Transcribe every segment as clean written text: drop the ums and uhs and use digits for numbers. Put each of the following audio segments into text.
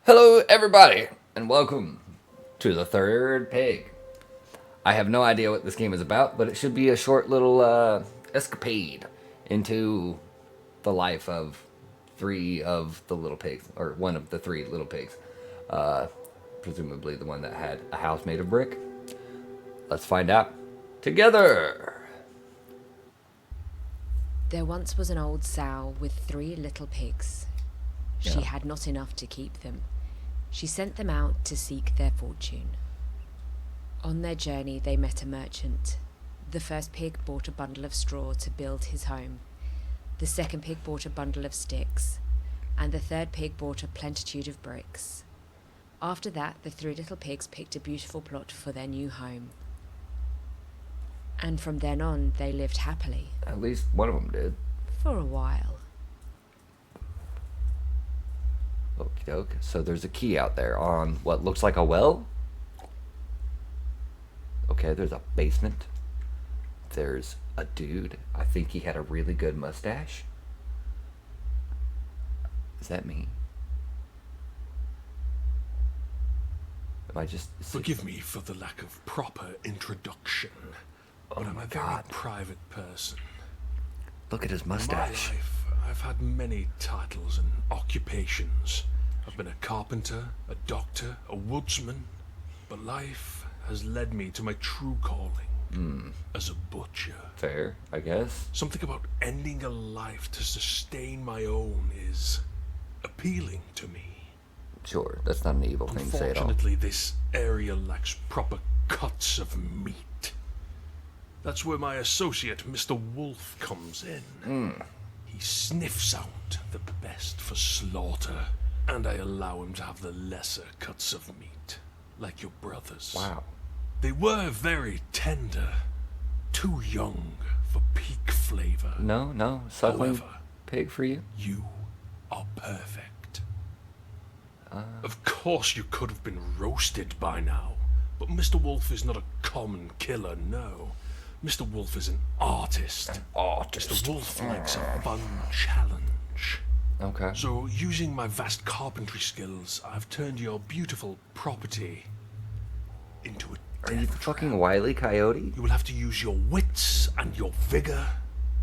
Hello, everybody, and welcome to the third pig. I have no idea what this game is about, but it should be a short little escapade into the life of three of the little pigs, or one of the three little pigs. Presumably the one that had a house made of brick. Let's find out together. There once was an old sow with 3 little pigs. She Yeah. had not enough to keep them. She sent them out to seek their fortune. On their journey, they met a merchant. The first pig bought a bundle of straw to build his home. The second pig bought a bundle of sticks. And the third pig bought a plenitude of bricks. After that, the 3 little pigs picked a beautiful plot for their new home. And from then on, they lived happily. At least one of them did. For a while. Okie doke. So there's a key out there on what looks like a well. Okay, there's a basement. There's a dude. I think he had a really good mustache. Is that me? Am I just... Forgive me for the lack of proper introduction, but I'm my a very God. private person. Look at his In my mustache. life, I've had many titles and occupations. I've been a carpenter, a doctor, a woodsman, but life has led me to my true calling as a butcher. Fair, I guess. Something about ending a life to sustain my own is appealing to me. Sure, that's not an evil thing to say at all. Unfortunately, this area lacks proper cuts of meat. That's where my associate, Mr. Wolf, comes in. He sniffs out the best for slaughter, and I allow him to have the lesser cuts of meat, like your brothers. Wow. They were very tender, too young for peak flavor. No, suckling However, pig for you? you are perfect. Of course, you could have been roasted by now, but Mr. Wolf is not a common killer, no. Mr. Wolf is an artist. Artist. Mr. Wolf likes a fun challenge. Okay. So, using my vast carpentry skills, I've turned your beautiful property into a Are you the death trap. fucking Wile E. Coyote? You will have to use your wits and your vigor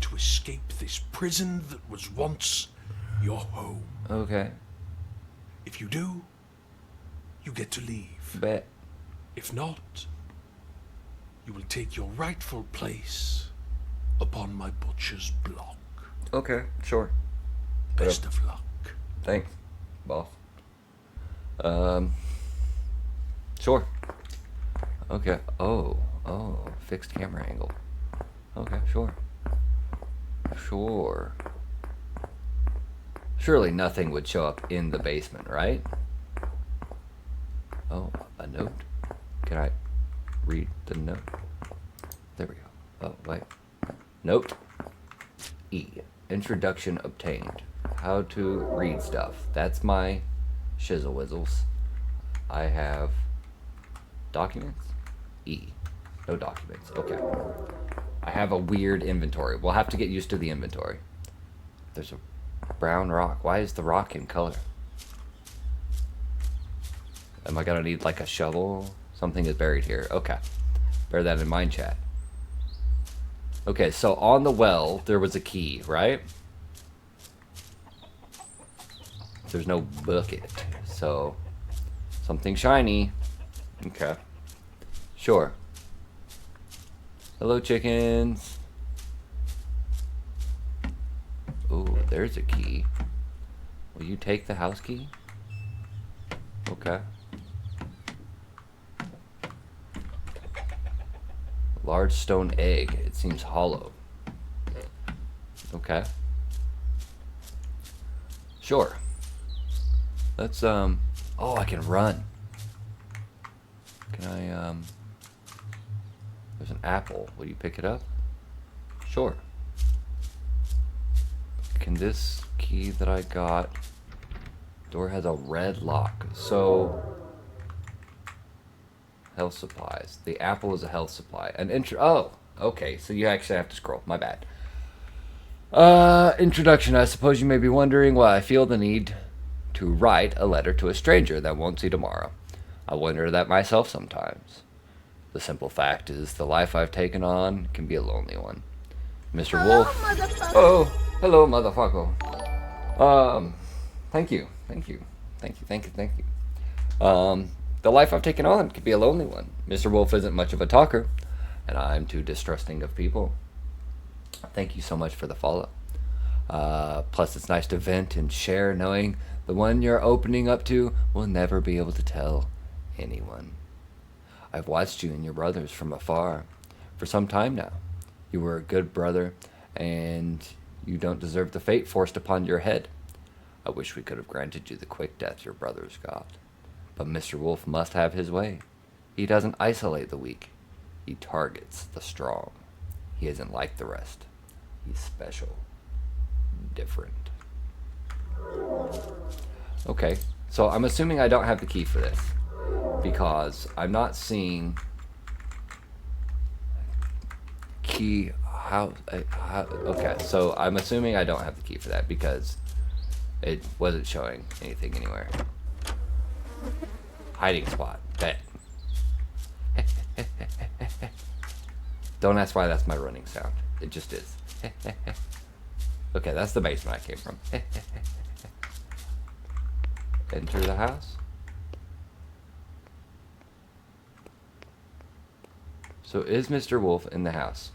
to escape this prison that was once your home. Okay. If you do, you get to leave. Bet. If not, you will take your rightful place upon my butcher's block. Okay, sure. Best of luck. Thanks, boss. Sure. Okay. Oh, fixed camera angle. Okay, sure. Sure. Surely nothing would show up in the basement, right? Oh, a note. Can I read the note? There we go. Oh, wait. Note. E. Introduction obtained. How to read stuff. That's my shizzle whizzles. I have documents. E. No documents. Okay. I have a weird inventory. We'll have to get used to the inventory. There's a brown rock. Why is the rock in color? Am I gonna need like a shovel? Something is buried here. Okay. Bear that in mind, chat. Okay, so on the well, there was a key, right? There's no bucket, so something shiny. Okay. Sure. Hello, chickens. Ooh, there's a key. Will you take the house key? Okay. Large stone egg. It seems hollow. Okay. Sure. Let's, oh, I can run. Can I, there's an apple. Will you pick it up? Sure. Can this key that I got... Door has a red lock. So... Health supplies. The apple is a health supply. Oh, okay. So you actually have to scroll. My bad. Introduction. I suppose you may be wondering why I feel the need to write a letter to a stranger that won't see tomorrow. I wonder that myself sometimes. The simple fact is the life I've taken on can be a lonely one. Mr. Wolf. Oh, hello, motherfucker. Thank you. The life I've taken on can be a lonely one. Mr. Wolf isn't much of a talker, and I'm too distrusting of people. Thank you so much for the follow. Plus, it's nice to vent and share, knowing the one you're opening up to will never be able to tell anyone. I've watched you and your brothers from afar for some time now. You were a good brother, and you don't deserve the fate forced upon your head. I wish we could have granted you the quick death your brothers got. But Mr. Wolf must have his way. He doesn't isolate the weak. He targets the strong. He isn't like the rest. He's special. Different. Okay, so I'm assuming I don't have the key for this, because I'm not seeing key. Okay, so I'm assuming I don't have the key for that because it wasn't showing anything anywhere. Hiding spot. Bet. Don't ask why that's my running sound. It just is. Okay, that's the basement I came from. Enter the house. So is Mr. Wolf in the house?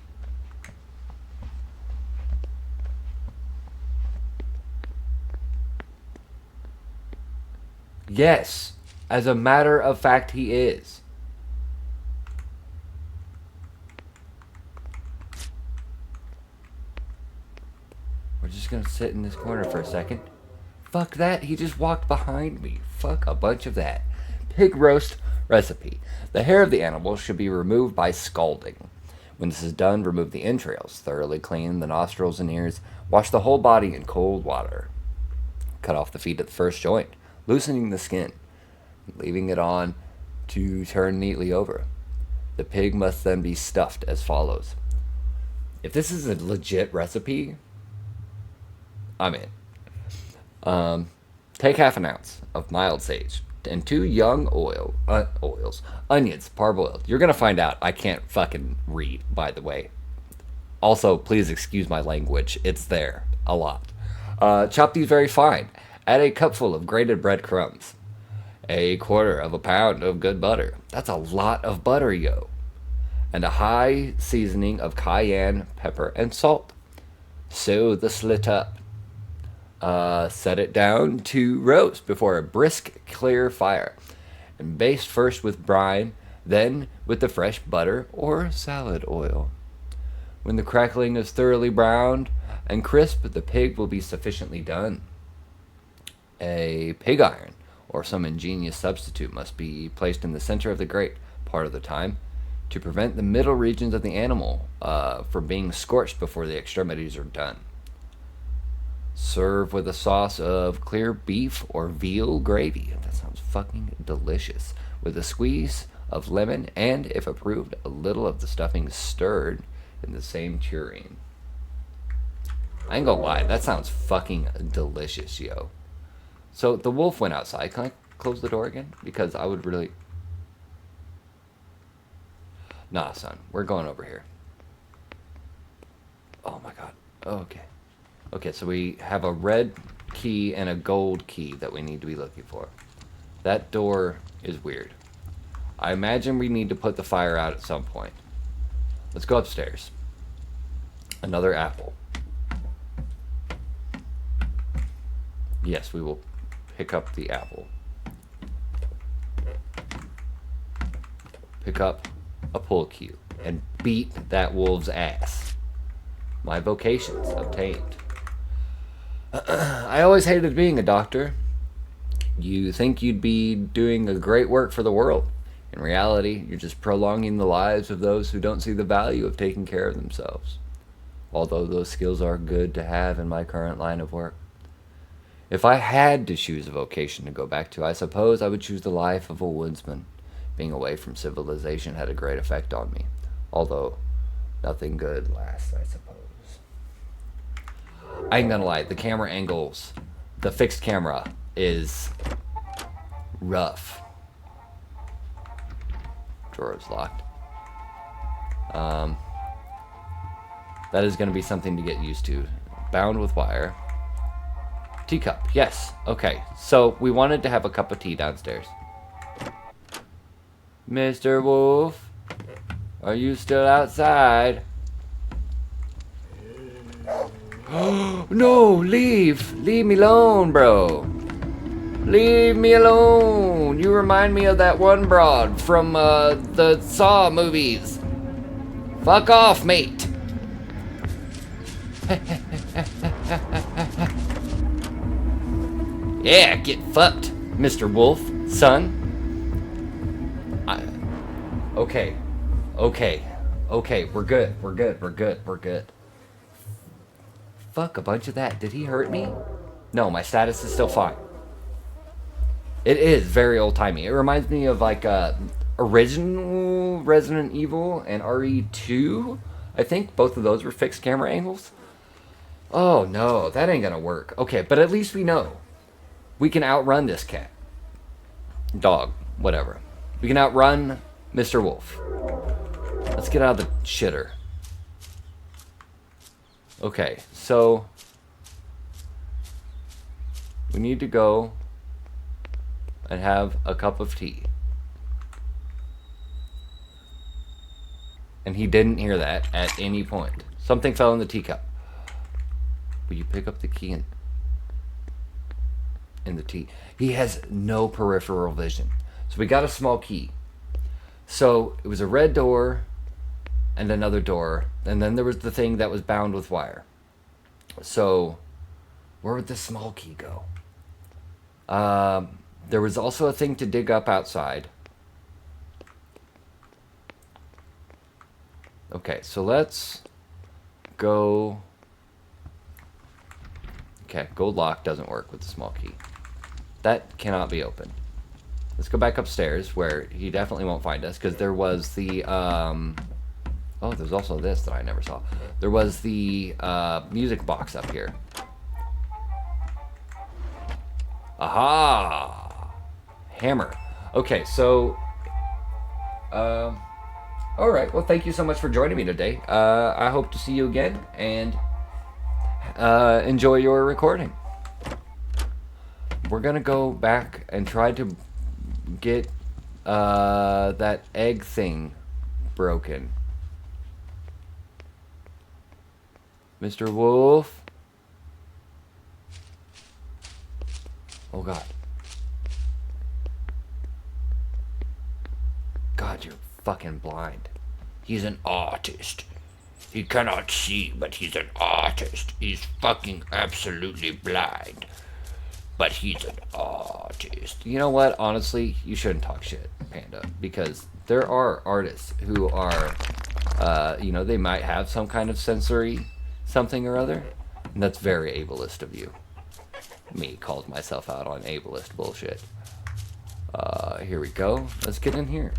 Yes. As a matter of fact, he is. We're just gonna sit in this corner for a second. Fuck that, he just walked behind me. Fuck a bunch of that. Pig roast recipe. The hair of the animal should be removed by scalding. When this is done, remove the entrails. Thoroughly clean the nostrils and ears. Wash the whole body in cold water. Cut off the feet at the first joint, loosening the skin, leaving it on to turn neatly over. The pig must then be stuffed as follows. If this is a legit recipe, I'm in. Take half an ounce of mild sage and 2 young onions, parboiled. You're gonna find out I can't fucking read, by the way. Also, please excuse my language. It's there a lot. Chop these very fine. Add a cupful of grated breadcrumbs. A 1/4 pound of good butter. That's a lot of butter, yo. And a high seasoning of cayenne, pepper, and salt. Sew the slit up. Set it down to roast before a brisk, clear fire. And baste first with brine, then with the fresh butter or salad oil. When the crackling is thoroughly browned and crisp, the pig will be sufficiently done. A pig iron or some ingenious substitute must be placed in the center of the grate part of the time to prevent the middle regions of the animal from being scorched before the extremities are done. Serve with a sauce of clear beef or veal gravy. That sounds fucking delicious. With a squeeze of lemon and, if approved, a little of the stuffing stirred in the same tureen. I ain't gonna lie, that sounds fucking delicious, yo. So the wolf went outside. Can I close the door again? Because I would really... Nah, son. We're going over here. Oh my god. Okay. Okay, so we have a red key and a gold key that we need to be looking for. That door is weird. I imagine we need to put the fire out at some point. Let's go upstairs. Another apple. Yes, we will pick up the apple. Pick up a pull cue and beat that wolf's ass. My vocation's obtained. I always hated being a doctor. You think you'd be doing a great work for the world. In reality, you're just prolonging the lives of those who don't see the value of taking care of themselves. Although those skills are good to have in my current line of work. If I had to choose a vocation to go back to, I suppose I would choose the life of a woodsman. Being away from civilization had a great effect on me. Although, nothing good lasts, I suppose. I ain't gonna lie, the camera angles, the fixed camera, is rough. Drawer is locked. That is going to be something to get used to. Bound with wire. Teacup. Yes. Okay. So we wanted to have a cup of tea downstairs. Mr. Wolf, are you still outside? No, leave. Leave me alone, bro. Leave me alone. You remind me of that one broad from the Saw movies. Fuck off, mate. Yeah, get fucked, Mr. Wolf, son. Okay, we're good. Fuck a bunch of that. Did he hurt me? No, my status is still fine. It is very old-timey. It reminds me of like original Resident Evil and RE2. I think both of those were fixed camera angles. Oh no, that ain't gonna work. Okay, but at least we know. We can outrun this cat. Dog, whatever. We can outrun Mr. Wolf. Let's get out of the shitter. Okay, so we need to go and have a cup of tea. And he didn't hear that at any point. Something fell in the teacup. Will you pick up the key in the tea? He has no peripheral vision. So we got a small key. So it was a red door and another door. And then there was the thing that was bound with wire. So where would the small key go? There was also a thing to dig up outside. Okay, so let's go. Okay, gold lock doesn't work with the small key. That cannot be opened. Let's go back upstairs where he definitely won't find us, because there was the oh, there's also this that I never saw. There was the music box up here. Aha! Hammer. Okay, so all right. Well, thank you so much for joining me today. I hope to see you again, and enjoy your recording. We're gonna go back and try to get that egg thing broken. Mr. Wolf? Oh God. God, you're fucking blind. He's an artist. He cannot see, but he's an artist. He's fucking absolutely blind. But he's an artist. You know what? Honestly, you shouldn't talk shit, Panda. Because there are artists who are, you know, they might have some kind of sensory something or other. And that's very ableist of you. Me calls myself out on ableist bullshit. Here we go. Let's get in here.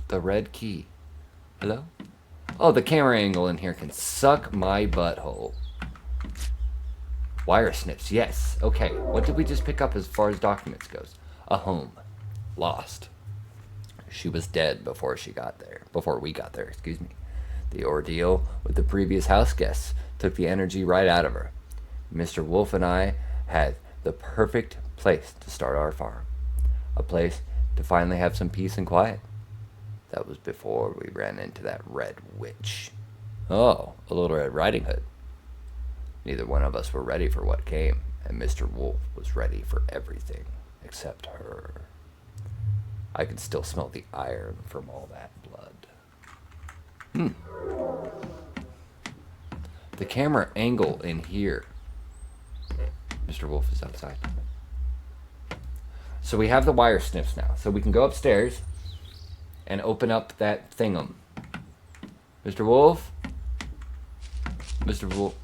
The red key. Hello? Oh, the camera angle in here can suck my butthole. Wire snips, yes. Okay, what did we just pick up as far as documents goes? A home. Lost. She was dead before she got there. Before we got there, excuse me. The ordeal with the previous house guests took the energy right out of her. Mr. Wolf and I had the perfect place to start our farm. A place to finally have some peace and quiet. That was before we ran into that red witch. Oh, a little Red Riding Hood. Neither one of us were ready for what came, and Mr. Wolf was ready for everything except her. I could still smell the iron from all that blood. The camera angle in here. Mr. Wolf is outside. So we have the wire snips now. So we can go upstairs and open up that thingum. Mr. Wolf? Mr. Wolf.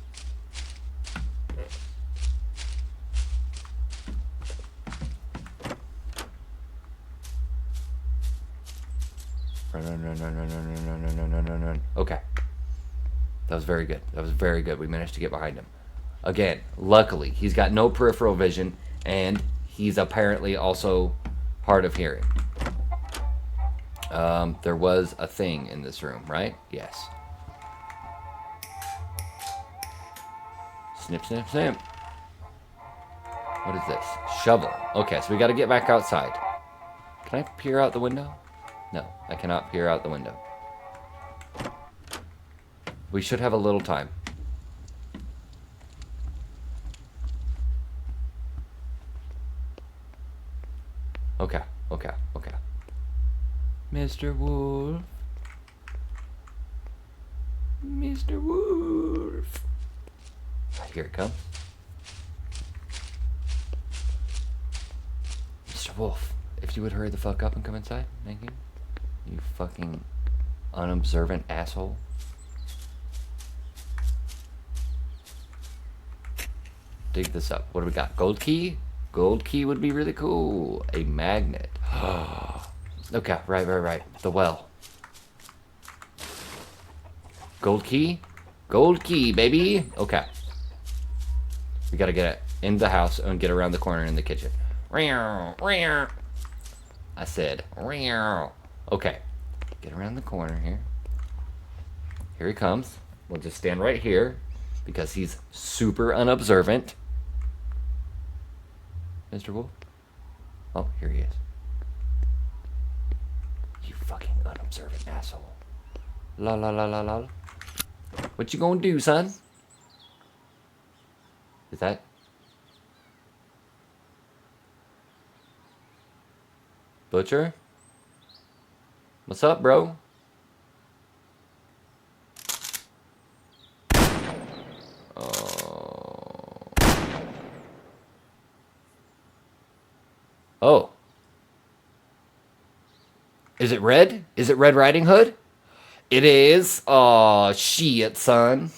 Run. Okay. That was very good. That was very good. We managed to get behind him. Again, luckily, he's got no peripheral vision, and he's apparently also hard of hearing. There was a thing in this room, right? Yes. Snip, snip, snip. What is this? Shovel. Okay, so we got to get back outside. Can I peer out the window? No, I cannot peer out the window. We should have a little time. Okay, okay, okay. Mr. Wolf. Mr. Wolf. Here it comes. Mr. Wolf, if you would hurry the fuck up and come inside, thank you. You fucking unobservant asshole. Dig this up. What do we got? Gold key? Gold key would be really cool. A magnet. Okay, right. The well. Gold key? Gold key, baby. Okay. We gotta get it in the house and get around the corner in the kitchen. I said, okay. Get around the corner here. Here he comes. We'll just stand right here because he's super unobservant. Mr. Wolf? Oh, here he is. You fucking unobservant asshole. La la la la la. What you gonna do, son? Is that... Butcher? What's up, bro? Oh. Is it Red? Is it Red Riding Hood? It is. Aw, shit, son.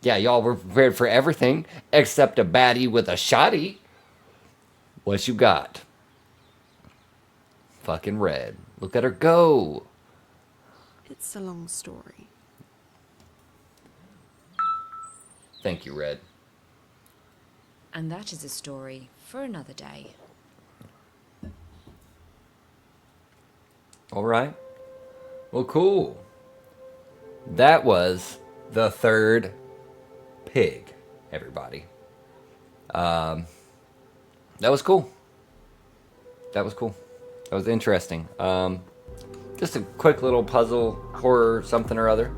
Yeah, y'all were prepared for everything except a baddie with a shotty. What you got? Fucking Red. Look at her go. It's a long story. Thank you, Red. And that is a story for another day. All right. Well, cool. That was the third pig, everybody. That was cool. That was interesting. Just a quick little puzzle, horror, something or other.